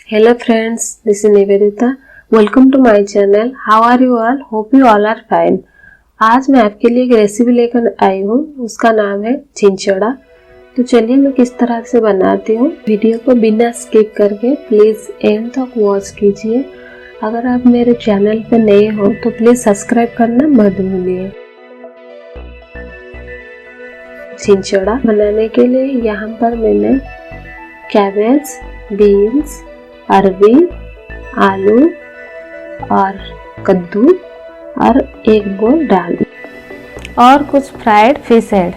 Hello friends, this is Nivedita. Welcome to my channel. How are you all? Hope you all are fine. आज मैं आपके लिए एक recipe लेकर आई हूँ, उसका नाम है छिंचोड़ा। तो चलिए मैं किस तरह से बनाती हूँ, वीडियो को बिना स्किप करके प्लीज एंड तक वॉच कीजिए। अगर आप मेरे चैनल पर नए हो तो प्लीज सब्सक्राइब करना मत भूलिए। छिंचोड़ा बनाने के लिए यहाँ पर मैंने कैबेज, बीन्स, अरबी, आलू और कद्दू और एक बोल डाल और कुछ फ्राइड फिश ऐड।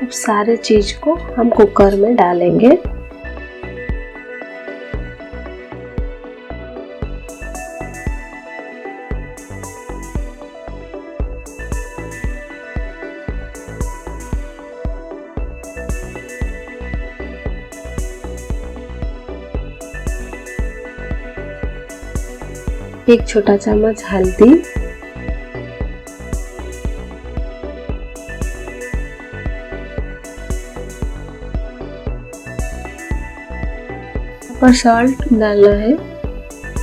अब सारे चीज को हम कुकर में डालेंगे। एक छोटा चम्मच हल्दी, ऊपर सॉल्ट डालना है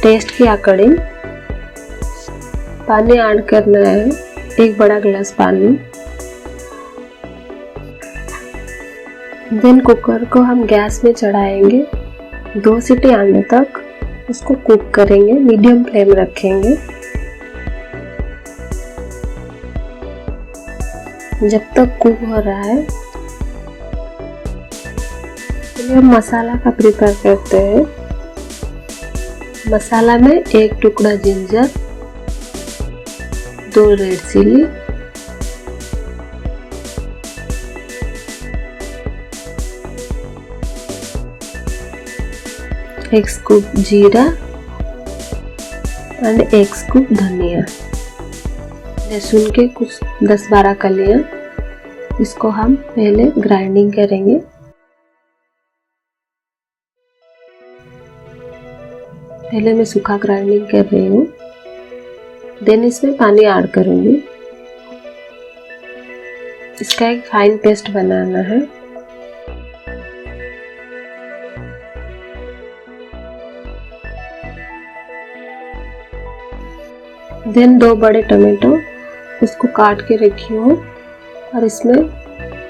टेस्ट के अकॉर्डिंग। पानी ऐड करना है, एक बड़ा गिलास पानी। देन कुकर को हम गैस में चढ़ाएंगे, 2 सीटी आने तक उसको कुक करेंगे, मीडियम फ्लेम रखेंगे। जब तक कुक हो रहा है चलिए हम मसाला का प्रिपेयर करते हैं। मसाला में 1 टुकड़ा जिंजर, 2 रेड चिली, एक स्कूप जीरा एंड 1 स्कूप धनिया, लहसुन के कुछ 10-12 कलियां। इसको हम पहले ग्राइंडिंग करेंगे। पहले मैं सूखा ग्राइंडिंग कर रही हूँ, देन इसमें पानी ऐड करूंगी। इसका एक फाइन पेस्ट बनाना है। देन 2 बड़े टमाटो उसको काट के रखी हूँ और इसमें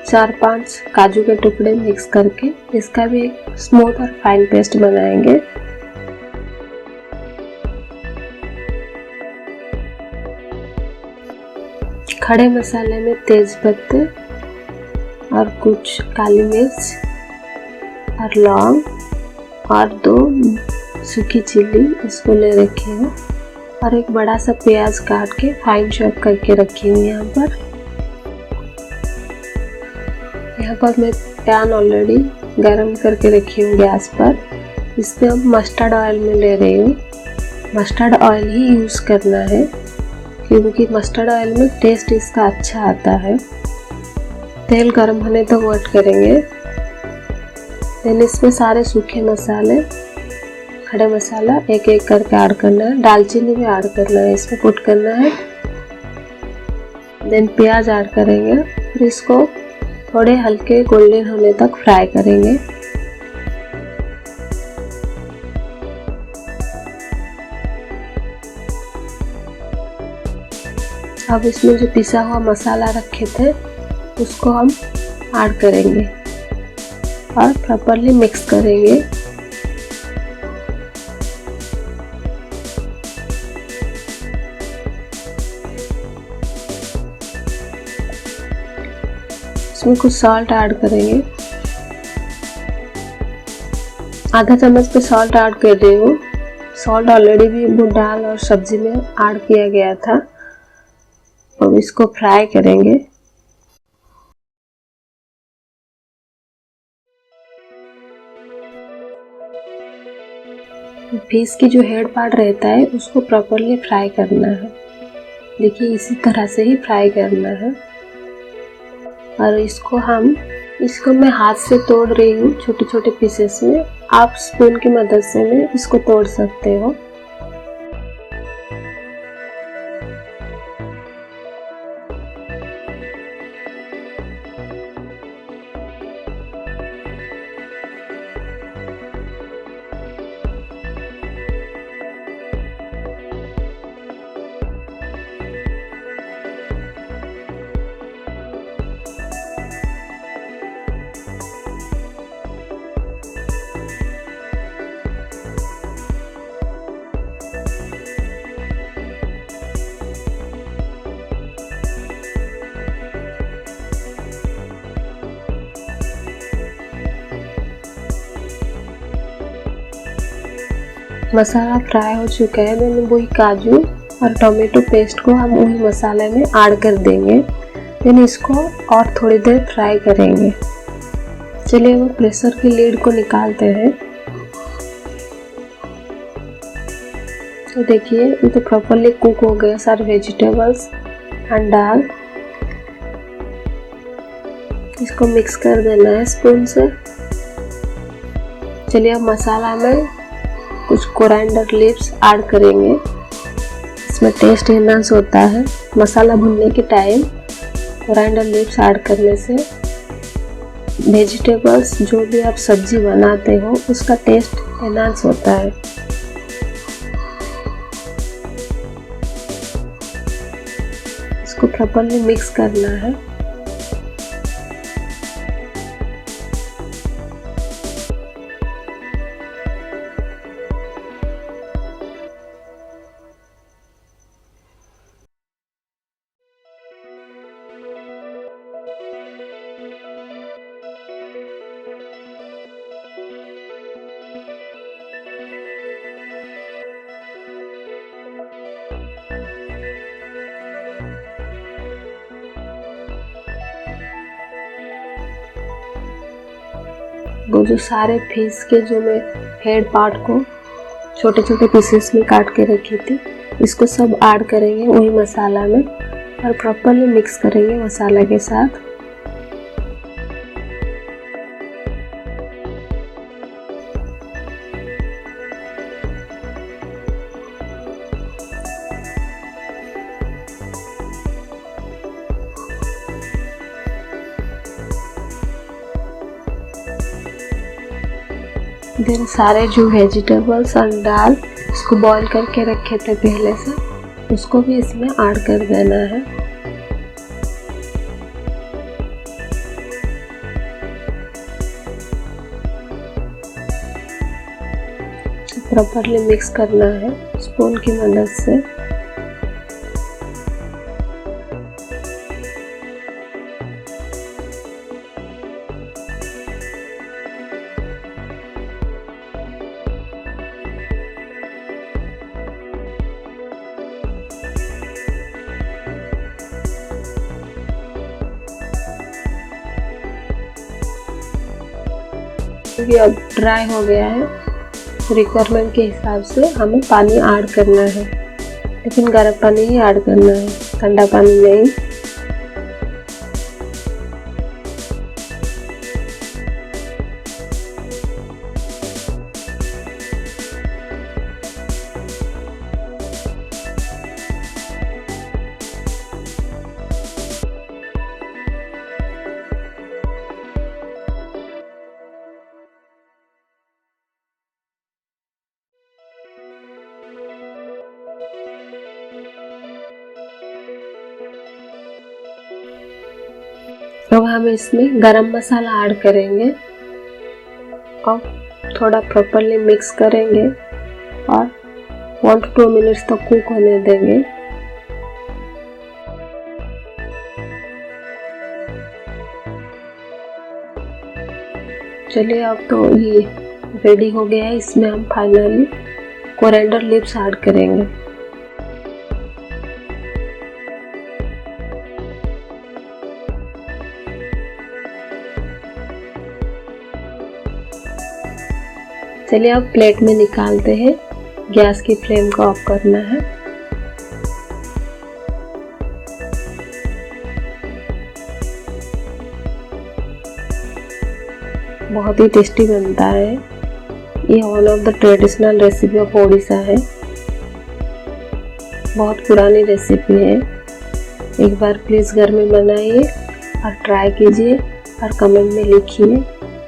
4-5 काजू के टुकड़े मिक्स करके इसका भी एक स्मूथ और फाइन पेस्ट बनाएंगे। खड़े मसाले में तेज पत्ते और कुछ काली मिर्च और लौंग और 2 सूखी चिल्ली इसको ले रखी हूँ और एक बड़ा सा प्याज काट के फाइन चॉप करके रखी हूँ। यहाँ पर मैं पैन ऑलरेडी गरम करके रखी हूँ गैस पर। इसमें अब मस्टर्ड ऑयल में ले रही हूँ। मस्टर्ड ऑयल ही यूज़ करना है क्योंकि मस्टर्ड ऑयल में टेस्ट इसका अच्छा आता है। तेल गरम होने तक वेट करेंगे। देन इसमें सारे सूखे मसाले, खड़े मसाला एक एक करके ऐड करना है। दालचीनी भी ऐड करना है, इसमें पुट करना है। देन प्याज ऐड करेंगे और इसको थोड़े हल्के गोल्डन होने तक फ्राई करेंगे। अब इसमें जो पिसा हुआ मसाला रखे थे उसको हम ऐड करेंगे और प्रॉपर्ली मिक्स करेंगे। इसमें कुछ सॉल्ट ऐड करेंगे, आधा चम्मच पे सॉल्ट ऐड कर रही हूँ। सॉल्ट ऑलरेडी भी दाल और सब्जी में ऐड किया गया था। अब इसको फ्राई करेंगे। फिश की जो हेड पार्ट रहता है उसको प्रॉपर्ली फ्राई करना है। देखिए इसी तरह से ही फ्राई करना है। और इसको मैं हाथ से तोड़ रही हूँ छोटे छोटे पीसेस में। आप स्पून की मदद से भी इसको तोड़ सकते हो। मसाला फ्राई हो चुका है, मैंने वही काजू और टोमेटो पेस्ट को हम वही मसाले में ऐड कर देंगे। देन इसको और थोड़ी देर फ्राई करेंगे। चलिए वो प्रेशर की लीड को निकालते हैं। तो देखिए ये तो प्रॉपरली कुक हो गया सारे वेजिटेबल्स एंड दाल। इसको मिक्स कर देना है स्पून से। चलिए अब मसाला में कुछ कोरिएंडर लीव्स ऐड करेंगे, इसमें टेस्ट एनहांस होता है। मसाला भुनने के टाइम कोरिएंडर लीव्स ऐड करने से वेजिटेबल्स जो भी आप सब्जी बनाते हो उसका टेस्ट एनहांस होता है। इसको प्रॉपरली मिक्स करना है। वो जो सारे फिश के जो मैं हेड पार्ट को छोटे छोटे पीसेस में काट के रखी थी, इसको सब ऐड करेंगे वही मसाला में और प्रॉपरली मिक्स करेंगे मसाला के साथ। देन सारे जो वेजिटेबल्स और दाल इसको बॉईल करके रखे थे पहले से, उसको भी इसमें ऐड कर देना है। प्रॉपरली मिक्स करना है स्पून की मदद से। भी अब ड्राई हो गया है, रिक्वायरमेंट के हिसाब से हमें पानी ऐड करना है, लेकिन गर्म पानी ही ऐड करना है, ठंडा पानी नहीं। अब हम इसमें गरम मसाला ऐड करेंगे और थोड़ा प्रॉपरली मिक्स करेंगे और 1 to 2 मिनट्स तक कुक होने देंगे। चलिए अब तो ये रेडी हो गया है। इसमें हम फाइनली कोरिएंडर लीव्स ऐड करेंगे। चलिए अब प्लेट में निकालते हैं। गैस की फ्लेम को ऑफ करना है। बहुत ही टेस्टी बनता है। ये one of the traditional recipe of Odisha है। बहुत पुरानी रेसिपी है। एक बार प्लीज़ घर में बनाइए और ट्राई कीजिए और कमेंट में लिखिए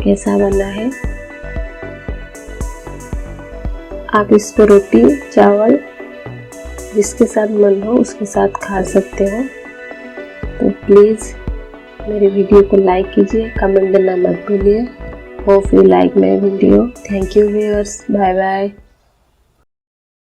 कैसा बना है। आप इसको रोटी चावल जिसके साथ मन हो उसके साथ खा सकते हो। तो प्लीज़ मेरे वीडियो को लाइक कीजिए, कमेंट देना मत भूलिए। Hope you like my video. Thank you viewers, bye bye.